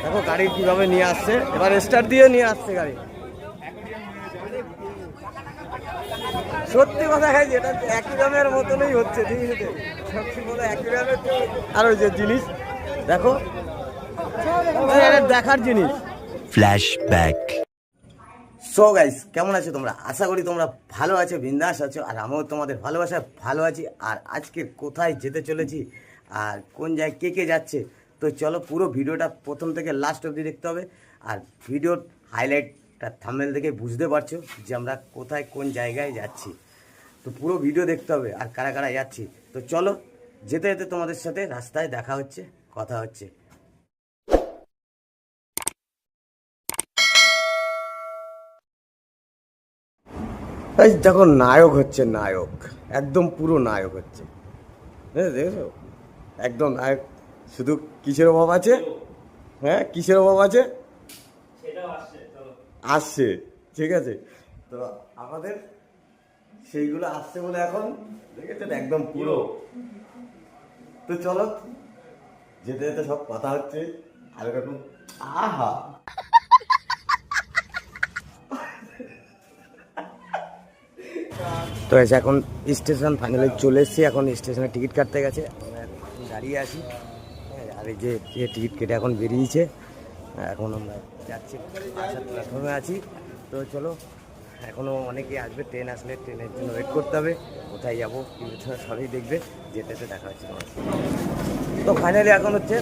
দেখো গাড়ি কিভাবে নিয়ে আসছে, এবার স্টার্ট দিয়ে নিয়ে আসছে গাড়ি। সত্যি কথা খাইছি, এটা অ্যাকুরিয়ামের মতনই হচ্ছে, ঠিক আছে। সত্যি বলে অ্যাকুরিয়ামের আর ওই যে জিনিস দেখো, দেখার জিনিস। ফ্ল্যাশব্যাক। সো গাইস, কেমন আছো তোমরা? আশা করি তোমরা ভালো আছো, বিন্দাস আছো, আর আমিও তোমাদের ভালোবাসায় ভালো আছি। আর আজকে কোথায় যেতে চলেছি আর কোন জায়গায় কে কে যাচ্ছে, তো চলো পুরো ভিডিওটা প্রথম থেকে লাস্ট অবধি দেখতে হবে। আর ভিডিওর হাইলাইটটা থাম্বনেল দেখে বুঝতে পারছো যে আমরা কোথায় কোন জায়গায় যাচ্ছি। তো পুরো ভিডিও দেখতে হবে আর কারা কারা যাচ্ছি। তো চলো, যেতে যেতে তোমাদের সাথে রাস্তায় দেখা হচ্ছে, কথা হচ্ছে। এই দেখো নায়ক হচ্ছে, নায়ক একদম পুরো নায়ক হচ্ছে, দেখেছো একদম নায়ক। শুধু কিসের অভাব আছে? হ্যাঁ, কিসের অভাব আছে? আসছে, ঠিক আছে। তো আমাদের সেইগুলো আসছে বলে এখন দেখেছেন একদম পুরো। তো চলো, যেতে যেতে সব কথা হচ্ছে। আর এরকম আহা, তো এখন স্টেশন ফাইনালি চলে এসেছি। এখন স্টেশনে টিকিট কাটতে গেছে, আমরা দাঁড়িয়ে আছি। আর এই যে টিকিট কেটে এখন বেরিয়েছে, এখন আমরা যাচ্ছি, আসার প্ল্যাটফর্মে আছি। তো চলো, এখনও অনেকে আসবে, ট্রেন আসলে ট্রেনের জন্য ওয়েট করতে হবে। কোথায় যাবো সবই দেখবে, যেতে যেতে দেখা হচ্ছে। তো ফাইনালি এখন হচ্ছে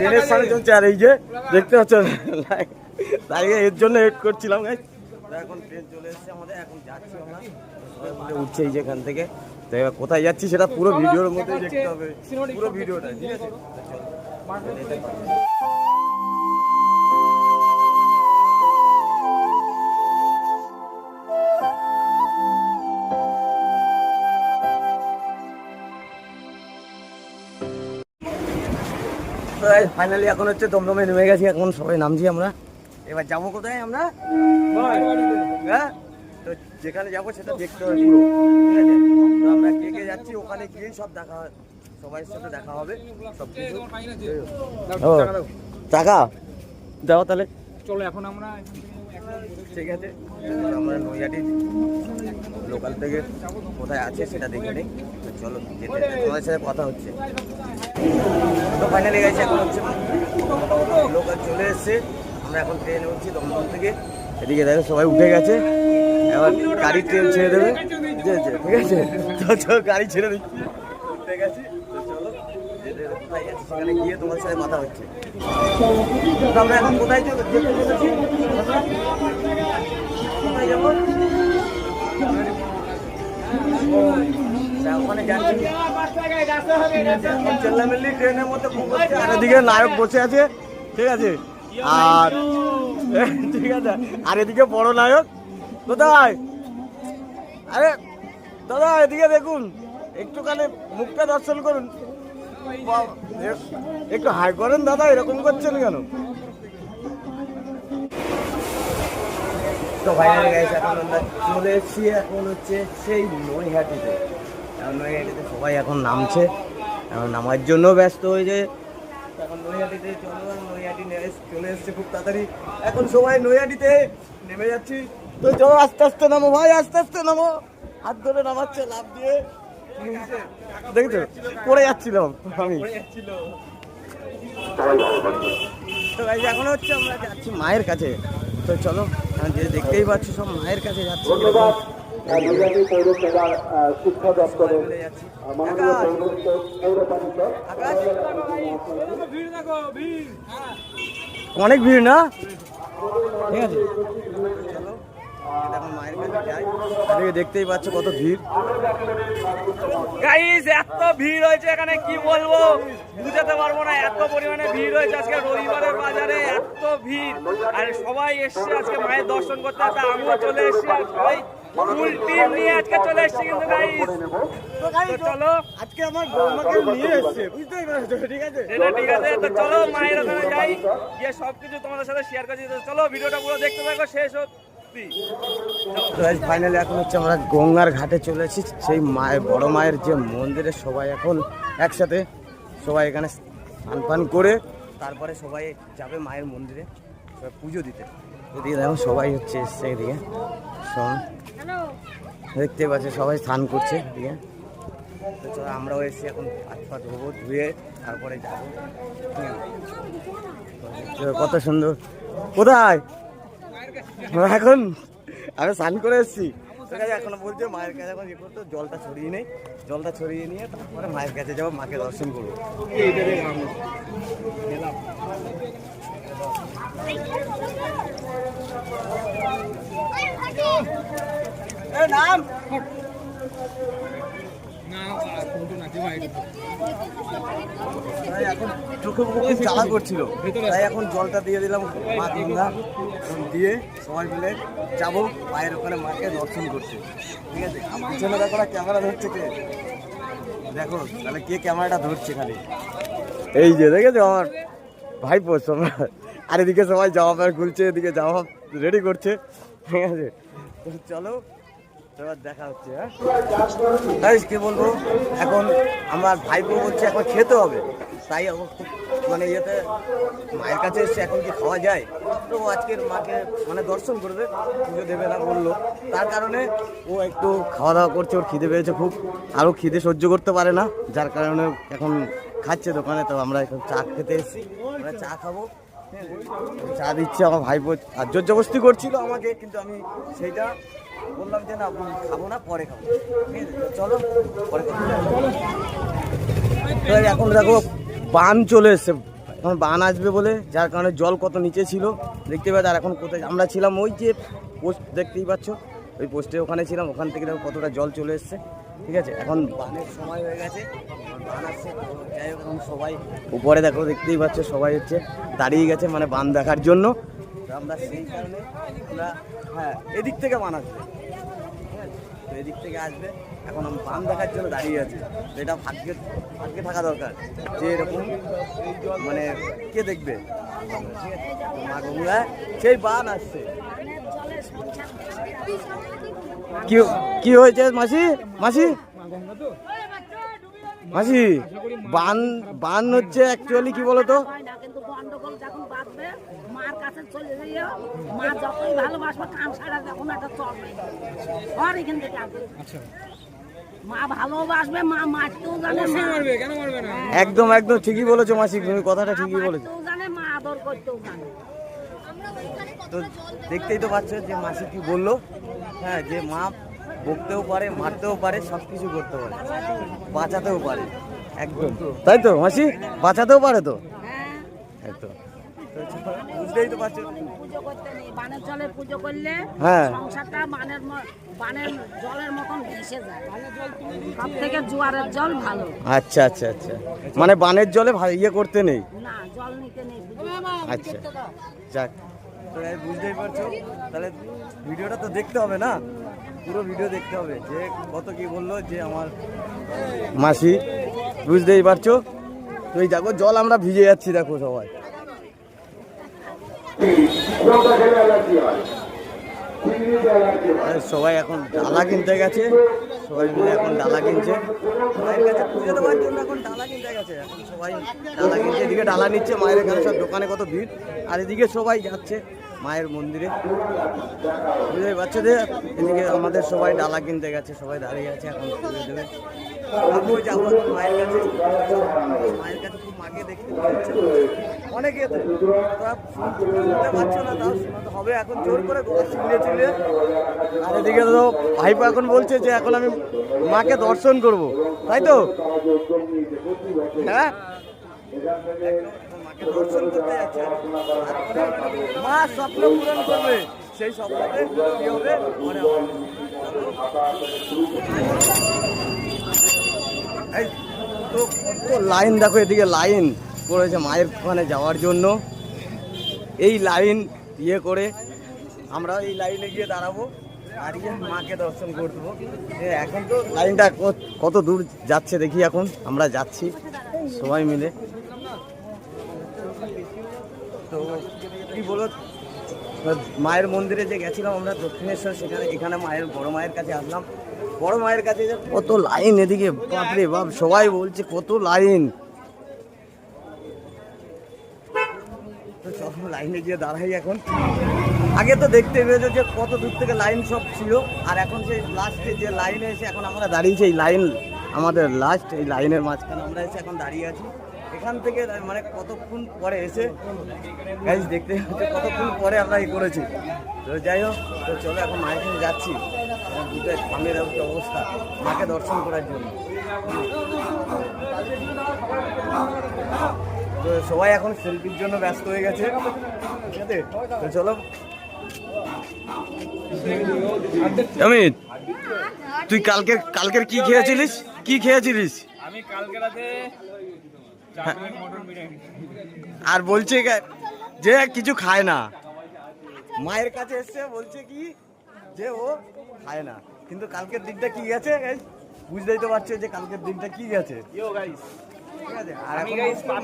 ট্রেনের সামনে চলছে, আর এই যে দেখতে পাচ্ছ দাঁড়িয়ে এর জন্য ওয়েট করছিলাম গাইস। তো এখন ট্রেন চলে এসেছে আমাদের, এখন যাচ্ছি আমরা, উঠছে এই যে এখান থেকে। তো এবার কোথায় যাচ্ছি সেটা পুরো ভিডিওর মধ্যে দেখতে হবে, পুরো ভিডিওটা, ঠিক আছে। তো ফাইনালি এখন হচ্ছে দমদমে নেমে গেছি, এখন সবাই নামছি আমরা। এবার যাবো কোথায় আমরা? হ্যাঁ, তো যেখানে যাবো সেটা দেখতে হবে পুরো, ঠিক আছে। তো আমরা কে কে যাচ্ছি ওখানে গিয়েই সব দেখা, সবাই সাথে দেখা হবে সব কিছু। টাকা যাও তাহলে, চলো এখন আমরা, ঠিক আছে। আমরা নৈহাটি লোকাল থেকে কোথায় আছে সেটা দেখে নিই। চলো, যেতে তোমাদের সাথে কথা হচ্ছে। তো ফাইনালি গেছে, এখন হচ্ছে লোকাল চলে এসছে। আমরা এখন ট্রেনে উঠছি দমদম থেকে। এদিকে দেখো সবাই উঠে গেছে, এবার গাড়ি ট্রেন ছেড়ে দেবে, ঠিক আছে। তো চলো, গাড়ি ছেড়ে দিচ্ছি, উঠে গেছি। তো চলো, কোথায় যাচ্ছি সেখানে গিয়ে তোমার সাথে কথা হচ্ছে। তো আমরা এখন কোথায় যেতে চলেছি, কোথায় যাবো? ওখানে যাচ্ছি, চেল্লামেল্লি ট্রেনের মধ্যে ঘুমোচ্ছে, আর এদিকে নায়ক বসে আছে, ঠিক আছে। আর ঠিক আছে, আর এদিকে বড় নায়ক। কোথায়? আরে দাদা এদিকে দেখুন, একটুখানি মুখটা দর্শন করুন, একটু হাই করেন দাদা, এরকম করছেন কেন? তো ভাইয়া গেছে, এখন আমরা চলে এসেছি, এখন হচ্ছে সেই নৈহাটিতে। নৈহাটিতে সবাই এখন নামছে, এখন নামার জন্য ব্যস্ত হয়ে যায়। এখন নৈহাটিতে চলো, নৈহাটি চলে এসছে খুব তাড়াতাড়ি। এখন সবাই নৈহাটিতে নেমে যাচ্ছি। তো চলো, আস্তে আস্তে নামো ভাই, আস্তে আস্তে নামো। হাত ধরে নামাচ্ছে লাফ দিয়ে, দেখেছো পড়ে যাচ্ছিলাম আমি। তো ভাই এখন হচ্ছে আমরা যাচ্ছি মায়ের কাছে। তো চলো, যে দেখতেই পাচ্ছি সব মায়ের কাছে যাচ্ছি। শিক্ষা দপ্তরের অনেক ভিড় না, ঠিক আছে। এখন মায়ের কাছে যাই, দেখতেই পাচ্ছ কত ভিড় গাইস, এত ভিড় হয়েছে এখানে কি বলবো, বুঝাতে পারবো না, এত পরিমাণে ভিড় হয়েছে আজকে রবিবারের বাজারে, এত ভিড়। আর সবাই এসছে আজকে মায়ের দর্শন করতে, আমিও চলে এসছি, আর সবাই ফুল টিম নিয়ে আজকে চলে এসছি। কিন্তু গাইস, তো চলো, আজকে আমার বৌমাকে নিয়ে এসছে, বুঝতেই পারছো, ঠিক আছে, এটা ঠিক আছে। তো চলো মায়ের ওখানে যাই, গিয়ে সবকিছু তোমাদের সাথে শেয়ার করছি। চলো ভিডিওটা পুরো দেখতে থাকো, শেষ অবধি। ফাইনালি এখন হচ্ছে আমরা গঙ্গার ঘাটে চলে এসেছি, সেই মায়ের বড় মায়ের যে মন্দিরে। সবাই এখন একসাথে সবাই এখানে স্নান পান করে তারপরে সবাই যাবে মায়ের মন্দিরে পুজো দিতে। এদিকে দেখো সবাই হচ্ছে এসছে, এদিকে শোন দেখতে পাচ্ছে সবাই স্নান করছে এদিকে। তো চলো আমরাও এসেছি, এখন হাত পা ধোবো, ধুয়ে তারপরে যাবো। কত সুন্দর। কোথায় এখন? আমি স্নান করে এসেছি, ঠিক আছে। এখন বলছে মায়ের কাছে এখন ইয়ে করতো, জলটা ছড়িয়ে নেই, জলটা ছড়িয়ে নিয়ে তারপরে মায়ের কাছে যাবো, মাকে দর্শন করবো। নাম এখন চোখে মুখে জ্বালা করছিল, তাই এখন জলটা দিয়ে দিলাম মা গঙ্গা দিয়ে সবাই মিলে যাবো মায়ের ওখানে মাকে দর্শন করতে, ঠিক আছে। পিছনে দেখো না ক্যামেরা ধরছে কে, দেখো তাহলে কে ক্যামেরাটা ধরছে খালি, এই যে দেখেছো আমার ভাইপো সম্রাট। আর এদিকে সবাই জামা প্যান্ট খুলছে, এদিকে জামা রেডি করছে, ঠিক আছে। চলো এবার দেখা হচ্ছে। হ্যাঁ কি বলবো, এখন আমার ভাইপো বলছে এখন খেতে হবে, তাই আমার খুব মানে ইয়েতে মায়ের কাছে এসছে, এখন কি খাওয়া যায়? তো ও আজকের মাকে মানে দর্শন করবে, পুজো দেবে না বললো, তার কারণে ও একটু খাওয়া দাওয়া করছে, ওর খিদে পেয়েছে খুব, আরও খিদে সহ্য করতে পারে না, যার কারণে এখন খাচ্ছে দোকানে। তো আমরা এখন চা খেতে এসেছি, আমরা চা খাবো, চা দিচ্ছে আমার ভাইপো, আর জোর জবরদস্তি করছিল আমাকে, কিন্তু আমি সেইটা বললাম যে না খাবো না, পরে খাবো, ঠিক আছে। চলো পরে খাবো। এখন দেখো বান চলে এসছে, এখন বান আসবে বলে, যার কারণে জল কত নিচে ছিল দেখতে পাচ্ছি। আর এখন কোথায় আমরা ছিলাম, ওই যে পোস্ট দেখতেই পাচ্ছ, ওই পোস্টে ওখানে ছিলাম, ওখান থেকে দেখো কতটা জল চলে এসছে, ঠিক আছে। এখন বানের সময় হয়ে গেছে, বান আসছে, যাই হোক এখন সবাই উপরে দেখো দেখতেই পাচ্ছ, সবাই হচ্ছে দাঁড়িয়ে গেছে মানে বান দেখার জন্য। আমরা সেই কারণে আমরা হ্যাঁ এদিক থেকে বান আসবে, ঠিক আছে, তো এদিক থেকে আসবে, এখন আমি বান দেখার জন্য দাঁড়িয়ে আছি। তো এটা ভাগ্যে থাকা দরকার যে এরকম মানে কে দেখবে, ঠিক আছে। মা গঙ্গা সেই বান আসছে। কি হয়েছে মাসি? মাসি মাসি বান হচ্ছে অ্যাকচুয়ালি কি বলতো, কিন্তু গন্ডগোল যখন বাঁধবে মার কাছে চলে যাইও, মা যতই ভালোবাসবে কান ছাড়া যখন একটা চলবে আর এখান থেকে মা ভালোবাসবে, মা মারতেও জানে, একদম একদম ঠিকই বলেছো মাসি, তুমি কথাটা ঠিকই বলেছো, জানে মা আদর করতেও জানে। তো দেখতেই তো পাচ্ছ যে মাসি কি বললো, হ্যাঁ যে মা বকতেও পারে, মারতেও পারে, সব কিছু করতে পারে, বাঁচাতেও পারে, একদম তাই তো মাসি, বাঁচাতেও পারে তো, একদম বুঝতেই তো পারছো। পুজো করতে নেই, বানের জলে পুজো করলে হ্যাঁ সংসারটা বানের জলের মতন ভেসে যায়, সব থেকে জোয়ারের জল ভালো। আচ্ছা আচ্ছা আচ্ছা, মানে বানের জলে ইয়ে করতে নেই, না জল নিতে নেই। আচ্ছা যাক, তো বুঝতেই পারছো, তাহলে ভিডিওটা তো দেখতে হবে না, পুরো ভিডিও দেখতে হবে যে কত কি বললো যে আমার মাসি, বুঝতেই পারছো। তো এই দেখো জল আমরা ভিজে যাচ্ছি, দেখো সবাই সবাই এখন ডালা কিনতে গেছে, সবাই মিলে এখন ডালা কিনছে, মায়ের কাছে পুজো দেওয়ার জন্য এখন ডালা কিনতে গেছে, এখন সবাই ডালা কিনছে, এদিকে ডালা নিচ্ছে, মায়ের এখানে সব দোকানে কত ভিড়, আর এদিকে সবাই যাচ্ছে মায়ের মন্দিরে, বুঝতেই পারছো যে এদিকে আমাদের সবাই ডালা কিনতে গেছে, সবাই দাঁড়িয়ে আছে, এখন পুজো দেবে। আমিও যাবো মায়ের কাছে, মায়ের কাছে খুব মাকে দেখতে পাচ্ছে অনেকে, শুনতে পাচ্ছ না, তাও শোনাতে হবে এখন জোর করে চিল্লিয়ে চিল্লিয়ে। আর এদিকে তো ভাইপো এখন বলছে যে এখন আমি মাকে দর্শন করব, তাই তো হ্যাঁ, মাকে দর্শন করতে যাচ্ছে, মা স্বপ্ন পূরণ করবে, সেই স্বপ্নতে কি হবে পরে হবে। এই তো লাইন দেখো, এদিকে লাইন করেছে মায়ের ওখানে যাওয়ার জন্য, এই লাইন ইয়ে করে আমরা এই লাইনে গিয়ে দাঁড়াবো আর গিয়ে মাকে দর্শন করবো। এখন তো লাইনটা কত দূর যাচ্ছে দেখি, এখন আমরা যাচ্ছি সবাই মিলে। তো কি বলো, মায়ের মন্দিরে যে গেছিলাম আমরা দক্ষিণেশ্বর, সেখানে এখানে মায়ের বড় মায়ের কাছে আসলাম, বড় মায়ের কাছে কত লাইন, এদিকে বাপরে বাপ সবাই বলছে কত লাইন। লাইনে গিয়ে দাঁড়াই এখন। আগে তো দেখতে পেয়েছো যে কত দূর থেকে লাইন সব ছিল, আর এখন সেই লাস্টে যে লাইনে এসে এখন আমরা দাঁড়িয়েছি, এই লাইন আমাদের লাস্ট, এই লাইনের মাঝখানে আমরা এসে এখন দাঁড়িয়ে আছি। এখান থেকে মানে কতক্ষণ পরে এসে গাইজ দেখতে হচ্ছে কতক্ষণ পরে আমরা এই করেছি। তো যাই হোক, তো চলো এখন মায়ের কাছে যাচ্ছি। দুটো সামনের অবস্থা মাকে দর্শন করার জন্য। তো সবাই এখন সেলফির জন্য ব্যস্ত হয়ে গেছে, ঠিক আছে? তো চলো। অমিত, তুই কালকের কি খেয়েছিলিস? আমি কালকে রাতে আর বলছে যে কিছু খায় না, মায়ের কাছে এসছে বলছে কি যে ও খায় না, কিন্তু কালকের দিনটা কি গেছে বুঝতেই তো পারছো যে কালকের দিনটা কি গেছে। ঠিক আছে, আর এখন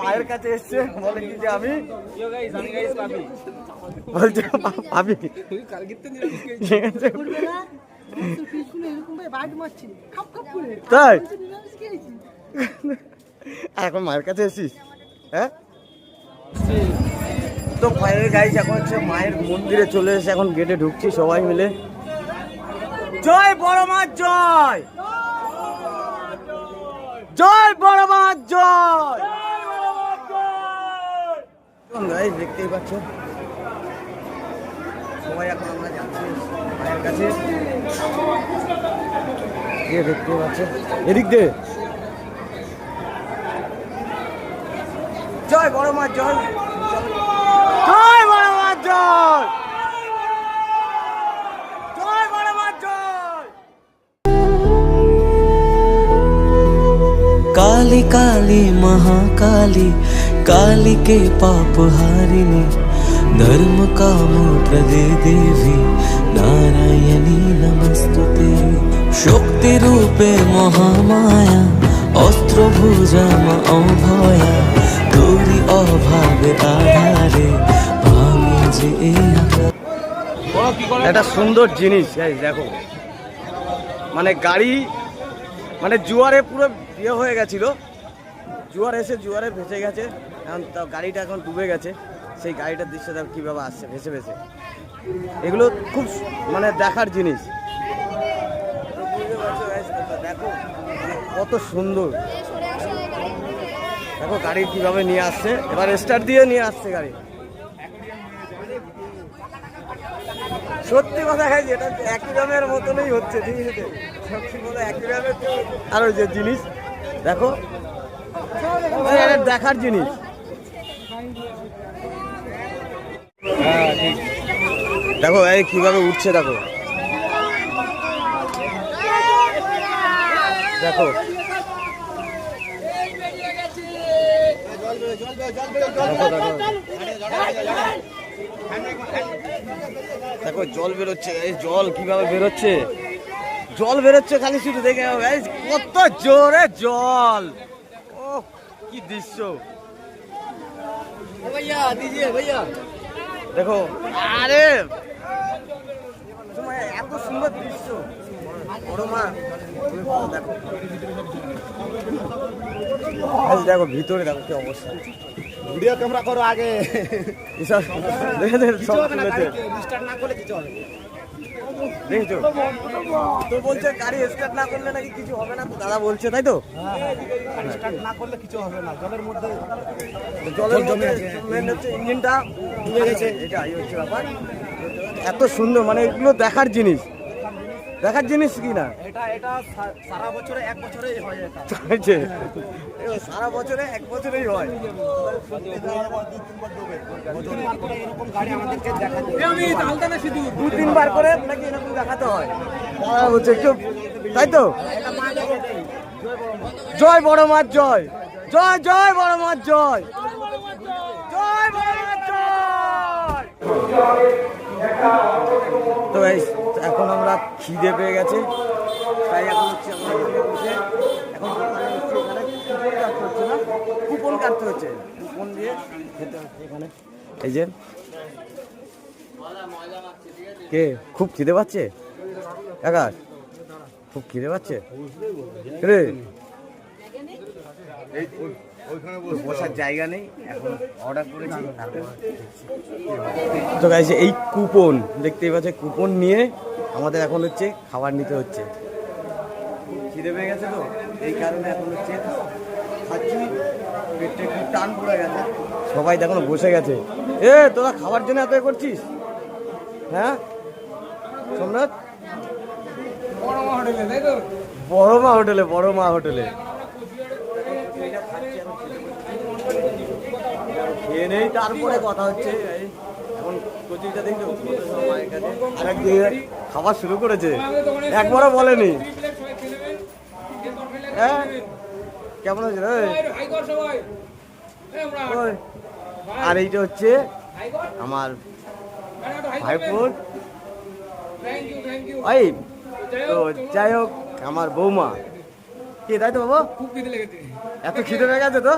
মায়ের কাছে এসছে বলে কি যে আমি বলছে পাবি, তাই এখন মায়ের কাছে এসছিস? হ্যাঁ, তো ফাইনাল গাইস এখন হচ্ছে মায়ের মন্দিরে চলে এসে এখন গেটে ঢুকছি সবাই মিলে। জয় বড় মা জয়, জয় বড় মা জয়। গাইস দেখতেই পাচ্ছ সবাই এখন আমরা যাচ্ছি মায়ের কাছে। দেখতে পাচ্ছ এদিক দিয়ে জয় বড় মা জয়, জয় বড় মা জয়, জয় বড় মা জয়। काली काली महाकाली काली के पाप हारिणी धर्म काम प्रदे देवी नारायणी नमस्तुते शक्ति रूपे महामाया अस्त्र भुजा अभया दूरी अभावे आधारे भांगे जे একটা সুন্দর জিনিস দেখো, মানে গাড়ি মানে জোয়ারে পুরো ইয়ে হয়ে গেছিল, জোয়ার এসে জোয়ারে ভেসে গেছে, এখন তাও গাড়িটা এখন ডুবে গেছে। সেই গাড়িটার দৃশ্য দেখো কীভাবে আসছে ভেসে ভেসে। এগুলো খুব মানে দেখার জিনিস, দেখো মানে কত সুন্দর। দেখো গাড়ি কীভাবে নিয়ে আসছে, এবার স্টার্ট দিয়ে নিয়ে আসছে গাড়ি। সত্যি কথা খাইছি, এটা অ্যাকুয়ারিয়ামের মতনই হচ্ছে, ঠিক আছে? সত্যি কথা অ্যাকুয়ারিয়ামের আরো যে জিনিস দেখো, এটা দেখার জিনিস। দেখো এই কিভাবে উঠছে, দেখো দেখো দেখো জল বেরোচ্ছে, এই জল কিভাবে বেরোচ্ছে, জল বেরোচ্ছে খালি শুধু দেখে কত জোরে জল। ও কি দৃশ্য দেখো, আরে এত সুন্দর দৃশ্য। বড় মা দেখো, দেখো ভিতরে দেখো কি অবস্থা। ভিডিও ক্যামেরা করো আগে, দেখেছো তো বলছে গাড়ি স্টার্ট না করলে নাকি কিছু হবে না, দাদা বলছে তাই তো? না করলে কিছু হবে না, জলের মধ্যে মেন হচ্ছে ইঞ্জিনটা ডুবে গেছে, এটাই হচ্ছে ব্যাপার। এত সুন্দর, মানে এগুলো দেখার জিনিস কি না? এটা সারা বছরে এক বছরেই হয়, সারা বছরে এক বছরেই হয়। দু তিনবার করে নাকি এরকম দেখাতে হয়, তাই তো? জয় বড় মার জয়, জয় জয় বড় মার জয়, জয় বড় মার জয়। তো এখন আমরা খিদে পেয়ে গেছে, তাই এখন হচ্ছে এখন কুপন কাটতে হচ্ছে, কুপন দিয়ে খেতে হচ্ছে এখানে। এই যে কে খুব খিদে পাচ্ছে, কাকা খুব খিদে পাচ্ছে রে, বসার জায়গা নেই, এখন অর্ডার করেছি। তো গাইস এই কুপন দেখতেই পাচ্ছে, কুপন নিয়ে আমাদের এখন হচ্ছে খাবার নিতে হচ্ছে। খিদে পেয়ে গেছে তো এই কারণে এখন হচ্ছে খাচ্ছি, পেটে একটু টান পড়ে গেছে। সবাই দেখো বসে গেছে। এ তোরা খাবার জন্য এত করছিস? হ্যাঁ সোমনাথ, বড় মা হোটেলে, বড় মা হোটেলে খেয়ে নেই, তারপরে কথা হচ্ছে। এখন কচুরিটা দেখছো মায়ের কাছে আরেক দিকে খাবার শুরু করেছে, একবারও বলেনি। হ্যাঁ কেমন হয়েছে রে? ওই, আর এইটা হচ্ছে আমার ভাইপোর। ওই তো যাই হোক, আমার বৌমা কি, তাই তো বাবা? এত খিদে পেয়ে গেছে তো,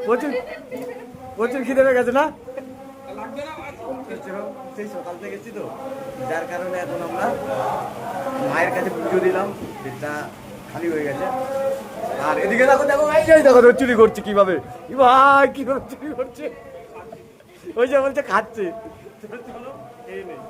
প্রচুর প্রচুর খিদে পেয়ে গেছে না? সেই সকাল থেকে গেছি তো, যার কারণে এখন আমরা মায়ের কাছে পুজো দিলাম, পেটটা খালি হয়ে গেছে। আর এদিকে দেখো দেখো দেখো চুরি করছে কিভাবে, ভাই কি করে চুরি করছে, ওই যে বলছে খাচ্ছে। চলো এই নেই।